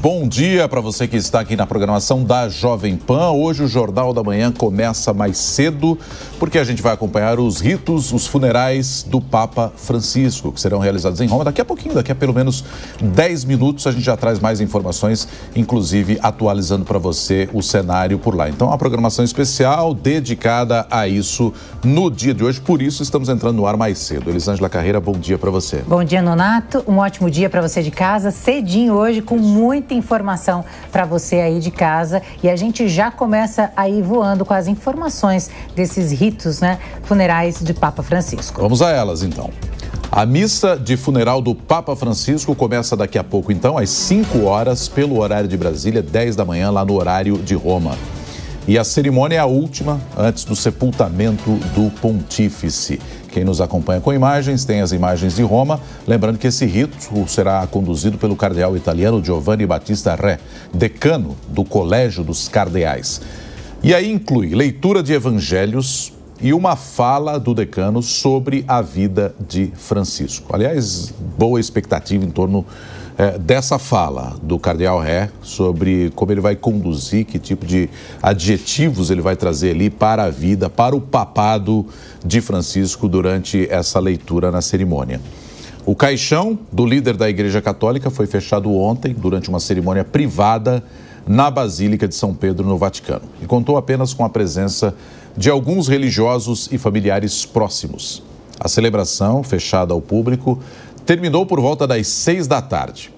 Bom dia para você que está aqui na programação da Jovem Pan. Hoje o Jornal da Manhã começa mais cedo, porque a gente vai acompanhar os ritos, os funerais do Papa Francisco, que serão realizados em Roma daqui a pouquinho, daqui a pelo menos 10 minutos. A gente já traz mais informações, inclusive atualizando para você o cenário por lá. Então, a programação especial dedicada a isso no dia de hoje, por isso estamos entrando no ar mais cedo. Elisângela Carreira, bom dia para você. Bom dia, Nonato. Um ótimo dia para você de casa, cedinho hoje, com muita informação para você aí de casa, e a gente já começa aí voando com as informações desses ritos, funerais de Papa Francisco. Vamos a elas, então. A missa de funeral do Papa Francisco começa daqui a pouco, então, às 5 horas, pelo horário de Brasília, 10 da manhã, lá no horário de Roma. E a cerimônia é a última antes do sepultamento do pontífice. Quem nos acompanha com imagens, tem as imagens de Roma. Lembrando que esse rito será conduzido pelo cardeal italiano Giovanni Battista Re, decano do Colégio dos Cardeais. E aí inclui leitura de evangelhos e uma fala do decano sobre a vida de Francisco. Aliás, boa expectativa em torno dessa fala do cardeal Re sobre como ele vai conduzir, que tipo de adjetivos ele vai trazer ali para a vida, para o papado de Francisco durante essa leitura na cerimônia. O caixão do líder da Igreja Católica foi fechado ontem durante uma cerimônia privada na Basílica de São Pedro, no Vaticano, e contou apenas com a presença de alguns religiosos e familiares próximos. A celebração, fechada ao público, terminou por volta das 6 da tarde.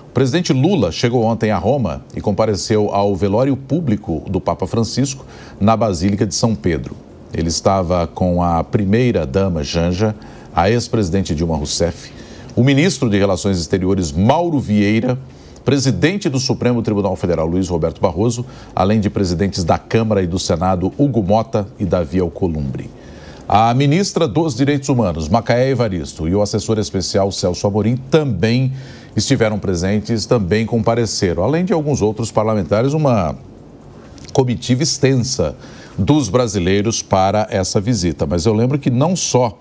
O presidente Lula chegou ontem a Roma e compareceu ao velório público do Papa Francisco na Basílica de São Pedro. Ele estava com a primeira-dama Janja, a ex-presidente Dilma Rousseff, o ministro de Relações Exteriores Mauro Vieira, presidente do Supremo Tribunal Federal Luiz Roberto Barroso, além de presidentes da Câmara e do Senado Hugo Motta e Davi Alcolumbre. A ministra dos Direitos Humanos, Macaé Evaristo, e o assessor especial Celso Amorim também estiveram presentes, também compareceram, além de alguns outros parlamentares, uma comitiva extensa dos brasileiros para essa visita. Mas eu lembro que não só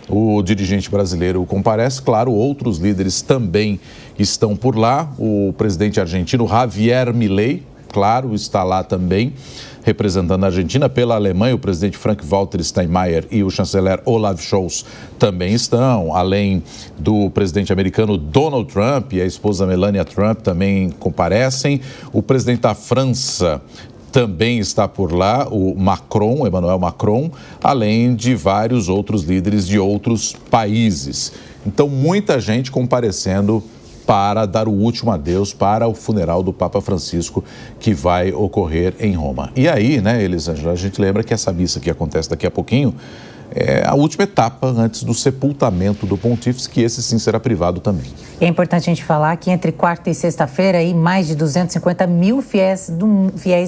o dirigente brasileiro comparece, claro, outros líderes também estão por lá. O presidente argentino Javier Milei, claro, está lá também, representando a Argentina. Pela Alemanha, o presidente Frank-Walter Steinmeier e o chanceler Olaf Scholz também estão, além do presidente americano Donald Trump e a esposa Melania Trump também comparecem. O presidente da França também está por lá, o Macron, Emmanuel Macron, além de vários outros líderes de outros países. Então, muita gente comparecendo para dar o último adeus para o funeral do Papa Francisco, que vai ocorrer em Roma. E aí, Elisângela, a gente lembra que essa missa que acontece daqui a pouquinho é a última etapa antes do sepultamento do pontífice, que esse sim será privado também. É importante a gente falar que entre quarta e sexta-feira, mais de 250 mil fiéis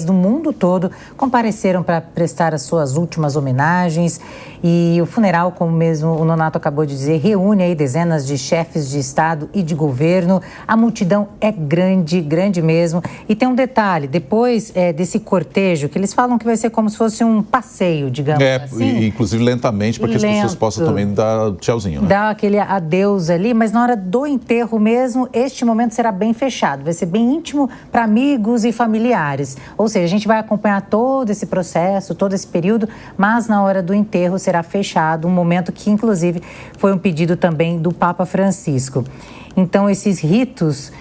do mundo todo compareceram para prestar as suas últimas homenagens. E o funeral, como mesmo o Nonato acabou de dizer, reúne aí dezenas de chefes de Estado e de governo. A multidão é grande, grande mesmo. E tem um detalhe, depois desse cortejo, que eles falam que vai ser como se fosse um passeio, digamos assim. Inclusive lentamente, para que as pessoas possam também dar tchauzinho, dar aquele adeus ali, mas na hora do enterro mesmo, este momento será bem fechado, vai ser bem íntimo para amigos e familiares. Ou seja, a gente vai acompanhar todo esse processo, todo esse período, mas na hora do enterro será fechado, um momento que inclusive foi um pedido também do Papa Francisco. Então, esses ritos,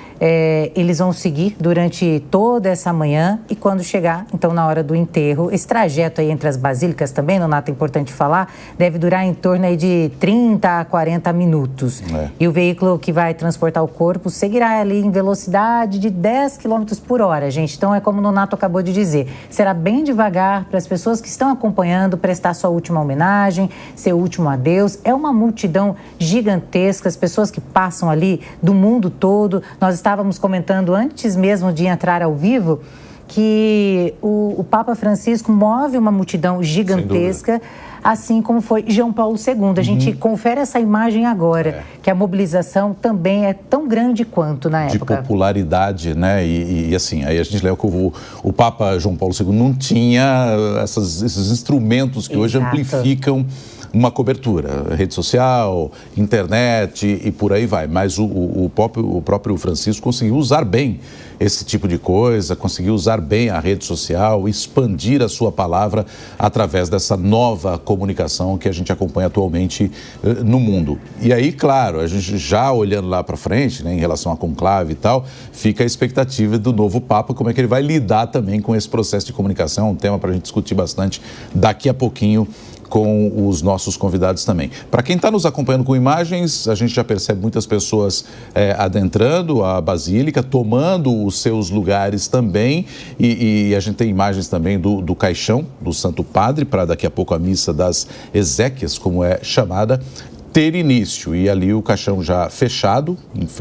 eles vão seguir durante toda essa manhã e quando chegar, então, na hora do enterro, esse trajeto aí entre as basílicas também, Nonato, é importante falar, deve durar em torno aí de 30 a 40 minutos. E o veículo que vai transportar o corpo seguirá ali em velocidade de 10 km por hora, gente. Então, é como o Nonato acabou de dizer, será bem devagar para as pessoas que estão acompanhando prestar sua última homenagem, seu último adeus. É uma multidão gigantesca, as pessoas que passam ali do mundo todo. Nós estávamos comentando antes mesmo de entrar ao vivo que o Papa Francisco move uma multidão gigantesca, assim como foi João Paulo II. A gente confere essa imagem agora, que a mobilização também é tão grande quanto na época. De popularidade, E assim, aí a gente lembra que o Papa João Paulo II não tinha esses instrumentos que hoje amplificam uma cobertura, rede social, internet e por aí vai. Mas o próprio Francisco conseguiu usar bem esse tipo de coisa, conseguiu usar bem a rede social, expandir a sua palavra através dessa nova comunicação que a gente acompanha atualmente no mundo. E aí, claro, a gente já olhando lá para frente, né, em relação à conclave e tal, fica a expectativa do novo Papa, como é que ele vai lidar também com esse processo de comunicação, um tema para a gente discutir bastante daqui a pouquinho com os nossos convidados também. Para quem está nos acompanhando com imagens, a gente já percebe muitas pessoas adentrando a Basílica, tomando os seus lugares também, e a gente tem imagens também do caixão do Santo Padre, para daqui a pouco a missa das exéquias, como é chamada, ter início. E ali o caixão já fechado,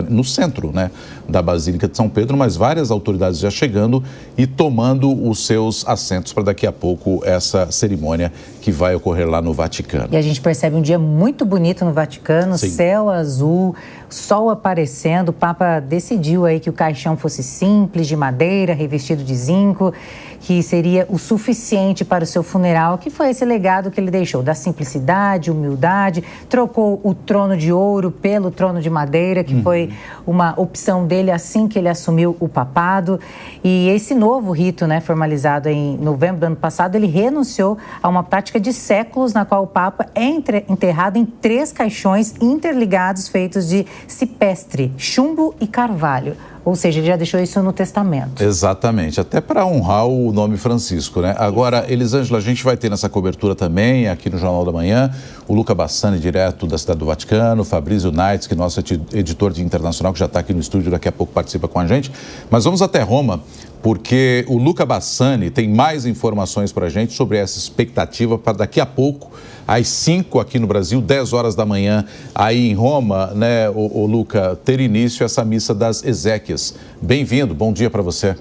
no centro, né, da Basílica de São Pedro, mas várias autoridades já chegando e tomando os seus assentos para daqui a pouco essa cerimônia que vai ocorrer lá no Vaticano. E a gente percebe um dia muito bonito no Vaticano, Sim. Céu azul, sol aparecendo. O Papa decidiu aí que o caixão fosse simples, de madeira, revestido de zinco, que seria o suficiente para o seu funeral, que foi esse legado que ele deixou, da simplicidade, humildade, trocou o trono de ouro pelo trono de madeira, que foi uma opção dele assim que ele assumiu o papado. E esse novo rito, né, formalizado em novembro do ano passado, ele renunciou a uma prática de séculos na qual o Papa é enterrado em 3 caixões interligados feitos de cipestre, chumbo e carvalho. Ou seja, ele já deixou isso no testamento. Exatamente, até para honrar o nome Francisco, né? Agora, Elisângela, a gente vai ter nessa cobertura também, aqui no Jornal da Manhã, o Luca Bassani, direto da Cidade do Vaticano, Fabrício Naitz, que é nosso editor de internacional, que já está aqui no estúdio, daqui a pouco participa com a gente. Mas vamos até Roma, porque o Luca Bassani tem mais informações para a gente sobre essa expectativa para daqui a pouco, às 5 aqui no Brasil, 10 horas da manhã, aí em Roma, né, o Luca, ter início essa missa das exéquias. Bem-vindo, bom dia para você.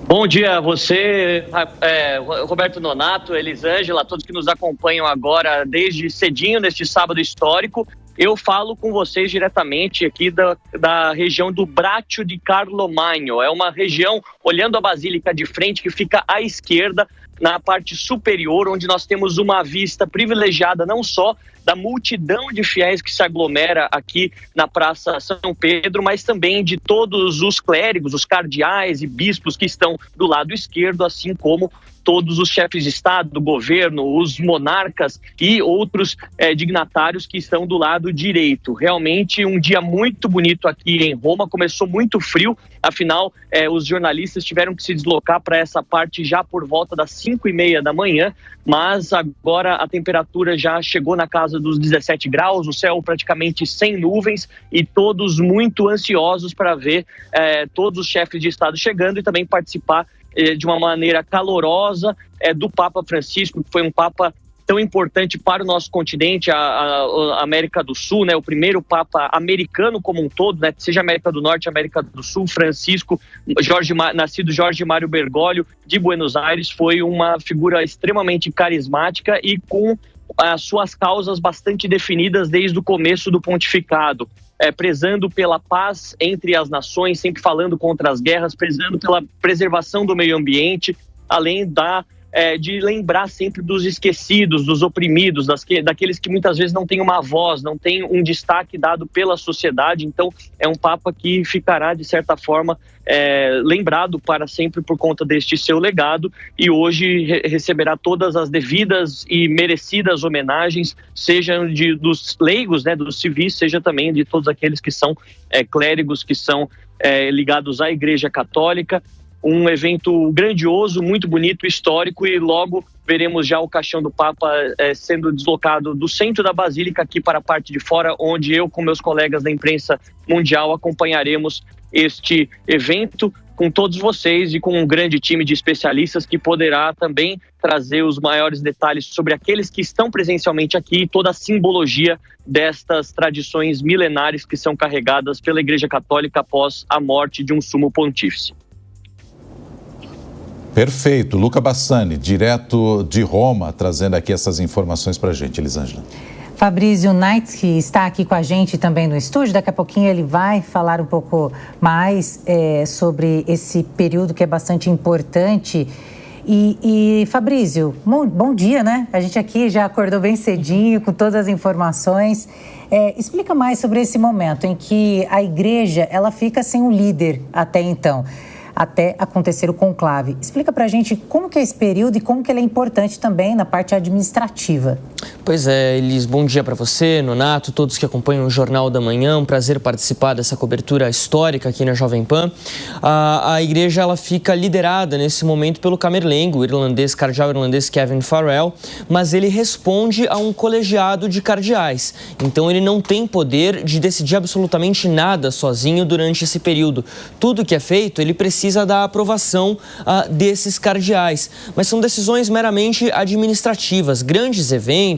Bom dia a você, Roberto Nonato, Elisângela, todos que nos acompanham agora desde cedinho neste sábado histórico. Eu falo com vocês diretamente aqui da região do Braccio di Carlo Magno. É uma região, olhando a Basílica de frente, que fica à esquerda, na parte superior, onde nós temos uma vista privilegiada não só da multidão de fiéis que se aglomera aqui na Praça São Pedro, mas também de todos os clérigos, os cardeais e bispos que estão do lado esquerdo, assim como todos os chefes de Estado, do governo, os monarcas e outros dignatários que estão do lado direito. Realmente um dia muito bonito aqui em Roma, começou muito frio, afinal os jornalistas tiveram que se deslocar para essa parte já por volta das 5h30 da manhã, mas agora a temperatura já chegou na casa dos 17 graus, o céu praticamente sem nuvens e todos muito ansiosos para ver todos os chefes de Estado chegando e também participar de uma maneira calorosa do Papa Francisco, que foi um Papa tão importante para o nosso continente, a América do Sul, né? O primeiro Papa americano como um todo, né? Seja América do Norte, América do Sul. Francisco, nascido Jorge Mário Bergoglio, de Buenos Aires, foi uma figura extremamente carismática e com as suas causas bastante definidas desde o começo do pontificado. Prezando pela paz entre as nações, sempre falando contra as guerras, prezando pela preservação do meio ambiente, além de lembrar sempre dos esquecidos, dos oprimidos, daqueles que muitas vezes não têm uma voz, não têm um destaque dado pela sociedade. Então, é um Papa que ficará, de certa forma, lembrado para sempre por conta deste seu legado e hoje receberá todas as devidas e merecidas homenagens, sejam dos leigos, né, dos civis, seja também de todos aqueles que são clérigos, que são ligados à Igreja Católica. Um evento grandioso, muito bonito, histórico, e logo veremos já o caixão do Papa sendo deslocado do centro da Basílica aqui para a parte de fora, onde eu com meus colegas da imprensa mundial acompanharemos este evento com todos vocês e com um grande time de especialistas que poderá também trazer os maiores detalhes sobre aqueles que estão presencialmente aqui e toda a simbologia destas tradições milenares que são carregadas pela Igreja Católica após a morte de um sumo pontífice. Perfeito. Luca Bassani, direto de Roma, trazendo aqui essas informações para a gente, Elisângela. Fabrício Naitz, que está aqui com a gente também no estúdio, daqui a pouquinho ele vai falar um pouco mais sobre esse período que é bastante importante E Fabrício, bom dia, né? A gente aqui já acordou bem cedinho com todas as informações. Explica mais sobre esse momento em que a igreja ela fica sem um líder até então, até acontecer o conclave. Explica pra gente como que é esse período e como que ele é importante também na parte administrativa. Pois é, Elis, bom dia para você, Nonato, todos que acompanham o Jornal da Manhã. Um prazer participar dessa cobertura histórica aqui na Jovem Pan. A igreja ela fica liderada nesse momento pelo camerlengo, o cardeal irlandês Kevin Farrell, mas ele responde a um colegiado de cardeais. Então ele não tem poder de decidir absolutamente nada sozinho durante esse período. Tudo que é feito, ele precisa da aprovação desses cardeais. Mas são decisões meramente administrativas, grandes eventos.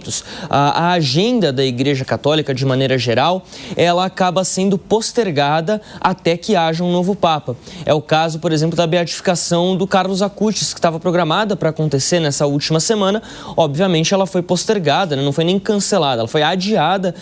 A agenda da Igreja Católica, de maneira geral, ela acaba sendo postergada até que haja um novo Papa. É o caso, por exemplo, da beatificação do Carlos Acutis, que estava programada para acontecer nessa última semana. Obviamente, ela foi postergada, né? Não foi nem cancelada, ela foi adiada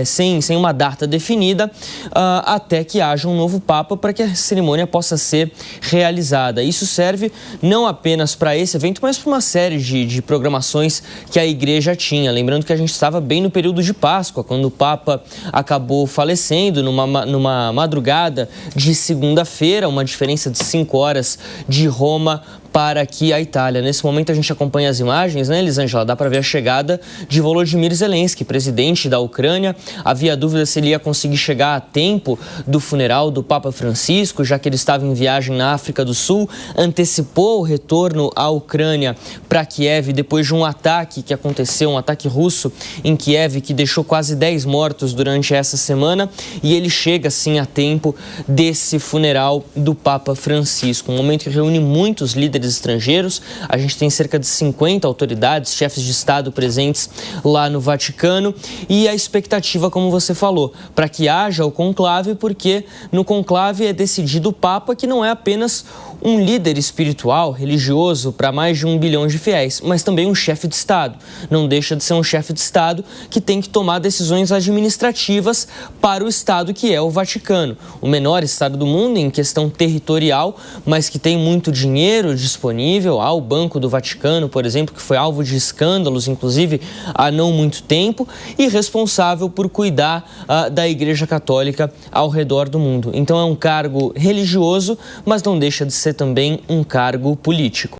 sem uma data definida até que haja um novo Papa para que a cerimônia possa ser realizada. Isso serve não apenas para esse evento, mas para uma série de programações que a igreja tinha. Lembrando que a gente estava bem no período de Páscoa, quando o Papa acabou falecendo numa madrugada de segunda-feira, uma diferença de 5 horas de Roma para aqui a Itália. Nesse momento a gente acompanha as imagens, né, Elisângela? Dá para ver a chegada de Volodymyr Zelensky, presidente da Ucrânia. Havia dúvida se ele ia conseguir chegar a tempo do funeral do Papa Francisco, já que ele estava em viagem na África do Sul. Antecipou o retorno à Ucrânia para Kiev depois de um ataque que aconteceu, um ataque russo em Kiev, que deixou quase 10 mortos durante essa semana. E ele chega, sim, a tempo desse funeral do Papa Francisco. Um momento que reúne muitos líderes estrangeiros. A gente tem cerca de 50 autoridades, chefes de Estado presentes lá no Vaticano, e a expectativa, como você falou, para que haja o conclave, porque no conclave é decidido o Papa, que não é apenas um líder espiritual, religioso para mais de 1 bilhão de fiéis, mas também um chefe de Estado. Não deixa de ser um chefe de Estado que tem que tomar decisões administrativas para o Estado que é o Vaticano. O menor Estado do mundo em questão territorial, mas que tem muito dinheiro disponível. Há o Banco do Vaticano, por exemplo, que foi alvo de escândalos, inclusive há não muito tempo, e responsável por cuidar da Igreja Católica ao redor do mundo. Então é um cargo religioso, mas não deixa de ser também um cargo político.